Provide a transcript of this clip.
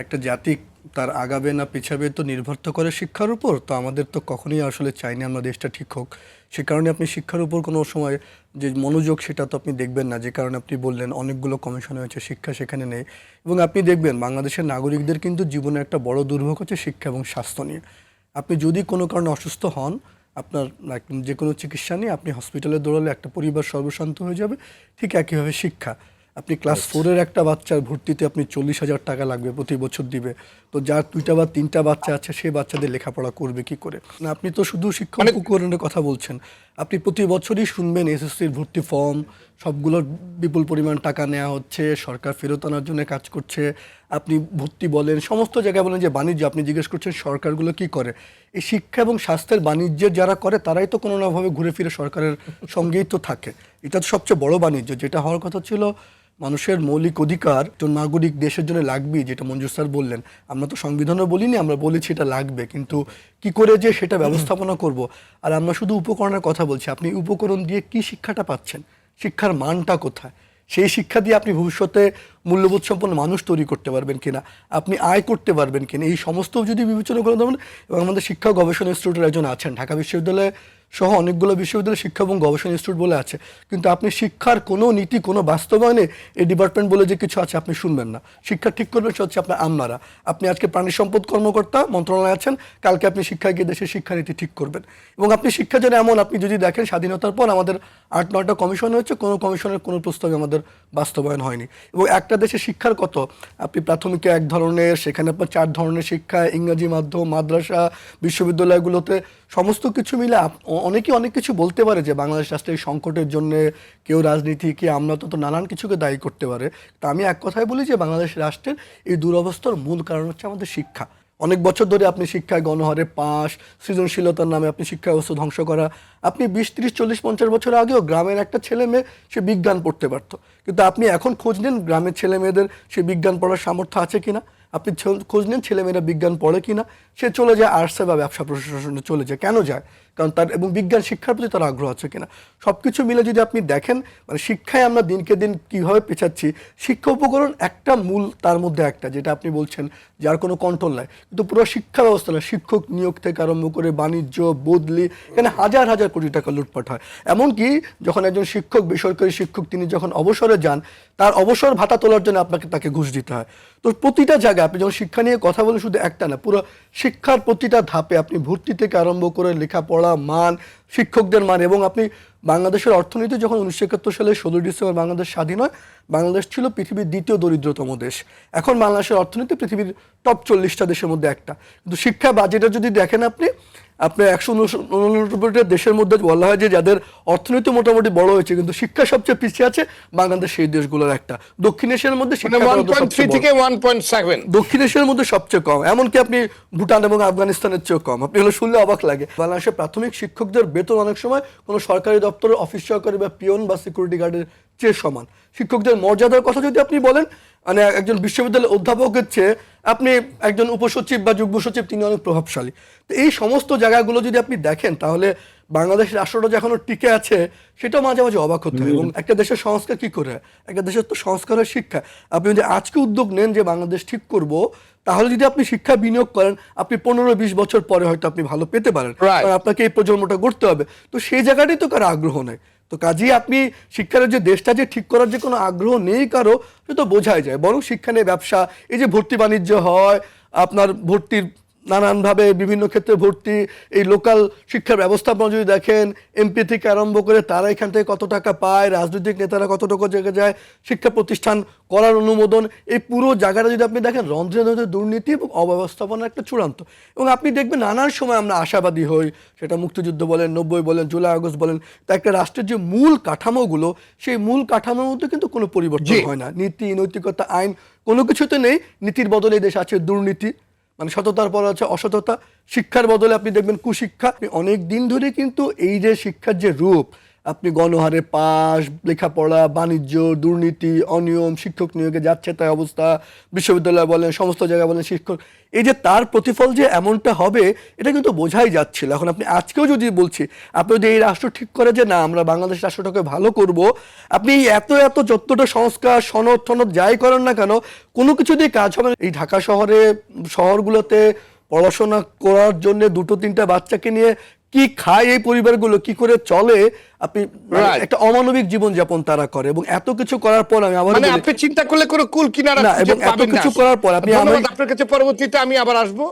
একটা জাতি তার আগাবে না পিছাবে তো নির্ভর তো করে শিক্ষার উপর। তো আমাদের তো কখনোই আসলে চাই না আমরা দেশটা ঠিক হোক। সে কারণে আপনি শিক্ষার উপর কোনো সময় যে মনোযোগ সেটা তো আপনি দেখবেন না, যে কারণে আপনি বললেন অনেকগুলো কমিশন হয়েছে, শিক্ষা সেখানে নেই। এবং আপনি দেখবেন বাংলাদেশের নাগরিকদের কিন্তু জীবনে একটা বড় দুর্ভোগ হচ্ছে শিক্ষা এবং স্বাস্থ্য নিয়ে। আপনি যদি কোনো কারণে অসুস্থ হন, আপনার যে কোনো চিকিৎসা নিয়ে আপনি হসপিটালে দৌড়ালে একটা পরিবার সর্বশান্ত হয়ে যাবে। ঠিক একইভাবে শিক্ষা, আপনি ক্লাস রাইট। 4-এর একটা বাচ্চার ভর্তিতে আপনি 40,000 টাকা লাগবে প্রতি বছর দিবে। তো যার 2টা বা 3টা বাচ্চা আছে সেই বাচ্চাদের লেখাপড়া করবে কি করে? না, আপনি তো শুধু শিক্ষা মানে উপকরণের কথা বলছেন। আপনি প্রতি বছরই শুনবেন এসএসসির ভর্তি ফর্ম সবগুলোর বিপুল পরিমাণ টাকা নেওয়া হচ্ছে, সরকার ফেরত আনার জন্য কাজ করছে। আপনি ভর্তি বলেন, সমস্ত জায়গায় বলেন যে বাণিজ্য, আপনি জিজ্ঞেস করছেন সরকারগুলো কি করে? এই শিক্ষা এবং স্বাস্থ্যের বাণিজ্যের যারা করে তারাই তো কোনো নাভাবে ঘুরে ফিরে সরকারের সঙ্গেই তো থাকে। এটা তো সবচেয়ে বড় বাণিজ্য। যেটা হওয়ার কথা ছিল মানুষের মৌলিক অধিকার, একজন নাগরিক দেশের জন্য লাগবেই, যেটা মঞ্জুর স্যার বললেন। আমরা তো সংবিধানও বলিনি, আমরা বলেছি এটা লাগবে, কিন্তু কি করে যে সেটা ব্যবস্থাপনা করব। আর আমরা শুধু উপকরণের কথা বলছি, আপনি উপকরণ দিয়ে কি শিক্ষাটা পাচ্ছেন? শিক্ষার মানটা কোথায়? সেই শিক্ষা দিয়ে আপনি ভবিষ্যতে মূল্যবোধ সম্পন্ন মানুষ তৈরি করতে পারবেন কিনা, আপনি আয় করতে পারবেন কিনা, এই সমস্ত যদি বিবেচনা করে দেবেন। এবং আমাদের শিক্ষা ও গবেষণা ইনস্টিটিউটের একজন আছেন, ঢাকা বিশ্ববিদ্যালয়ে সহ অনেকগুলো বিশ্ববিদ্যালয় শিক্ষা এবং গবেষণা ইনস্টিটিউট বলে আছে, কিন্তু আপনি শিক্ষার কোনো নীতি, কোনো বাস্তবায়নে এই ডিপার্টমেন্ট বলে যে কিছু আছে আপনি শুনবেন না। শিক্ষা ঠিক করবেন সে হচ্ছে আপনার আমলারা। আপনি আজকে প্রাণী সম্পদ কর্মকর্তা মন্ত্রণালয়ে আছেন, কালকে আপনি শিক্ষায় গিয়ে দেশের শিক্ষানীতি ঠিক করবেন। এবং আপনি শিক্ষা যেন এমন, আপনি যদি দেখেন স্বাধীনতার পর আমাদের 8-9টা কমিশন হয়েছে, কোনো কমিশনের কোনো প্রস্তাবে আমাদের বাস্তবায়ন হয়নি। এবং একটা দেশে শিক্ষার কত, আপনি প্রাথমিকে এক ধরনের, সেখানে আপনার 4 ধরনের শিক্ষা, ইংরাজি মাধ্যম, মাদ্রাসা, বিশ্ববিদ্যালয়গুলোতে সমস্ত কিছু মিলে অনেকেই অনেক কিছু বলতে পারে যে বাংলাদেশ রাষ্ট্রের এই সংকটের জন্য কেউ রাজনীতি, কি আমরা তো নানান কিছুকে দায়ী করতে পারে। তা আমি এক কথায় বলি যে বাংলাদেশ রাষ্ট্রের এই দুরবস্থার মূল কারণ হচ্ছে আমাদের শিক্ষা। অনেক বছর ধরে আপনি শিক্ষায় গণহারে পাস, সৃজনশীলতার নামে আপনি শিক্ষা ব্যবস্থা ধ্বংস করা। আপনি 20, 30, 40, 50 বছর আগেও গ্রামের একটা ছেলে মেয়ে সে বিজ্ঞান পড়তে পারতো, কিন্তু আপনি এখন খোঁজ নেন গ্রামের ছেলে মেয়েদের সে বিজ্ঞান পড়ার সামর্থ্য আছে কিনা। আপনি খোঁজ নেন ছেলেমেয়েরা বিজ্ঞান পড়ে কিনা, সে চলে যায় আর্টসে বা ব্যবসা প্রশাসনে চলে যায়। কেন যায়? কারণ তার এবং বিজ্ঞান শিক্ষার প্রতি তার আগ্রহ আছে কিনা। সব কিছু মিলে যদি আপনি দেখেন, মানে শিক্ষায় আমরা দিনকে দিন কীভাবে পেছাচ্ছি। শিক্ষা উপকরণ একটা মূল, তার মধ্যে একটা যেটা আপনি বলছেন যার কোনো কন্ট্রোল নাই, কিন্তু পুরো শিক্ষা ব্যবস্থা না, শিক্ষক নিয়োগ থেকে আরম্ভ করে বাণিজ্য, বদলি, এখানে হাজার হাজার কোটি টাকা লুটপাট হয়। এমনকি যখন একজন শিক্ষক, বেসরকারি শিক্ষক, তিনি যখন অবসরে যান, তার অবসর ভাতা তোলার জন্য তাকে ঘুষ দিতে হয়। তো প্রতিটা জায়গায় আপনি যখন শিক্ষা নিয়ে কথা বলেন, শুধু একটা না, পুরো শিক্ষার প্রতিটা ধাপে আপনি ভর্তি থেকে আরম্ভ করে লেখাপড়া মান, শিক্ষকদের মান। এবং আপনি বাংলাদেশের অর্থনীতি যখন 1971 সালে 16 ডিসেম্বর বাংলাদেশ স্বাধীন হয়, বাংলাদেশ ছিল পৃথিবীর 2য় দরিদ্রতম দেশ। এখন বাংলাদেশের অর্থনীতি পৃথিবীর টপ 40টা দেশের মধ্যে একটা। কিন্তু শিক্ষা বাজেটটা যদি দেখেন আপনি, আপনার 189টা দেশের মধ্যে বলা হয় যে যাদের অর্থনীতি মোটামুটি বড় হয়েছে, কিন্তু শিক্ষা সবচেয়ে পিছিয়ে আছে বাংলাদেশ সেই দেশগুলোর একটা। দক্ষিণ এশিয়ার মধ্যে শিক্ষা 1.3 থেকে 1.7। দক্ষিণ এশিয়ার মধ্যে সবচেয়ে কম, এমনকি আপনি ভুটান এবং আফগানিস্তানের চেয়েও কম। আপনি হলো শুনলে অবাক লাগে, বাংলাদেশের প্রাথমিক শিক্ষকদের বেতন অনেক সময় কোনো সরকারি দপ্তরের অফিস সহকারী বা পিয়ন বা সিকিউরিটি গার্ডের চেয়ে সমান। শিক্ষকদের মর্যাদার কথা যদি আপনি বলেন, মানে একজন বিশ্ববিদ্যালয়ের অধ্যাপকের চেয়ে আপনি একজন উপসচিব বা যুগ্ম সচিব তিনি অনেক প্রভাবশালী। তো এই সমস্ত জায়গাগুলো যদি আপনি দেখেন, তাহলে বাংলাদেশ রাষ্ট্রটা যে এখনো টিকে আছে সেটাও মাঝে মাঝে অবাক হতে হয়। এবং একটা দেশের সংস্কার কি করে হয়? একটা দেশের তো সংস্কারের শিক্ষা। আপনি যদি আজকে উদ্যোগ নেন যে বাংলাদেশ ঠিক করব, তাহলে যদি আপনি শিক্ষা বিনিয়োগ করেন, আপনি 15-20 বছর পরে হয়তো আপনি ভালো পেতে পারেন, Right. কারণ আপনাকে এই প্রজন্মটা গড়তে হবে। তো সেই জায়গাটাই তো কারো আগ্রহ নেই। তো কাজেই আপনি শিক্ষার যে দেশটা যে ঠিক করার যে কোনো আগ্রহ নেই কারো, সে তো বোঝাই যায়। বরং শিক্ষা নিয়ে ব্যবসা, এই যে ভর্তি বাণিজ্য হয়, আপনার ভর্তির নানানভাবে বিভিন্ন ক্ষেত্রে ভর্তি, এই লোকাল শিক্ষার ব্যবস্থাপনা যদি দেখেন, এমপি থেকে আরম্ভ করে তারা এখান থেকে কত টাকা পায়, রাজনৈতিক নেতারা কত টাকা জায়গায় যায়, শিক্ষা প্রতিষ্ঠান করার অনুমোদন, এই পুরো জায়গাটা যদি আপনি দেখেন, রন্ধ্রে রন্ধ্রে দুর্নীতি এবং অব্যবস্থাপনার একটা চূড়ান্ত। এবং আপনি দেখবেন নানান সময় আমরা আশাবাদী হই, সেটা মুক্তিযুদ্ধ বলেন, 90 বলেন, জুলাই আগস্ট বলেন, তা একটা রাষ্ট্রের যে মূল কাঠামোগুলো, সেই মূল কাঠামোর মধ্যে কিন্তু কোনো পরিবর্তন হয় না। নীতি, নৈতিকতা, আইন কোনো কিছুতে নেই। নীতির বদলে দেশ আছে দুর্নীতি, মানে সততার পর আছে অসততা। শিক্ষার বদলে আপনি দেখবেন কুশিক্ষা। অনেক দিন ধরে কিন্তু এই যে শিক্ষার যে রূপ, আপনি গণহারে পাস, লেখাপড়া, বাণিজ্য, দুর্নীতি, অনিয়ম, শিক্ষক নিয়োগে যাচ্ছে তাই অবস্থা, বিশ্ববিদ্যালয় বলেন, সমস্ত জায়গায় বলেন শিক্ষক, এই যে তার প্রতিফল যে এমনটা হবে এটা কিন্তু বোঝাই যাচ্ছিল। এখন আপনি আজকেও যদি বলছি, আপনি যদি এই রাষ্ট্র ঠিক করে যে না আমরা বাংলাদেশ রাষ্ট্রটাকে ভালো করব, আপনি এত এত যতটা সংস্কার সনদ টনদ যাই করেন না কেন, কোনো কিছু দিয়ে কাজ হবে না। এই ঢাকা শহরগুলোতে পড়াশোনা করার জন্য দুটো তিনটা বাচ্চাকে নিয়ে কি খায় এই পরিবারগুলো, কি করে চলে, আপনি Right. একটা অমানবিক জীবন যাপন তারা করে। এবং এত কিছু করার পর আমি আবার মানে আপনি চিন্তা করলে কোনো কুল কিনারা না, খুঁজে এবং এত পাবেন না। কিছু করার পর আপনি ধন্যবাদ আপনার কাছে, পরবর্তীতে আমি আবার আসবো।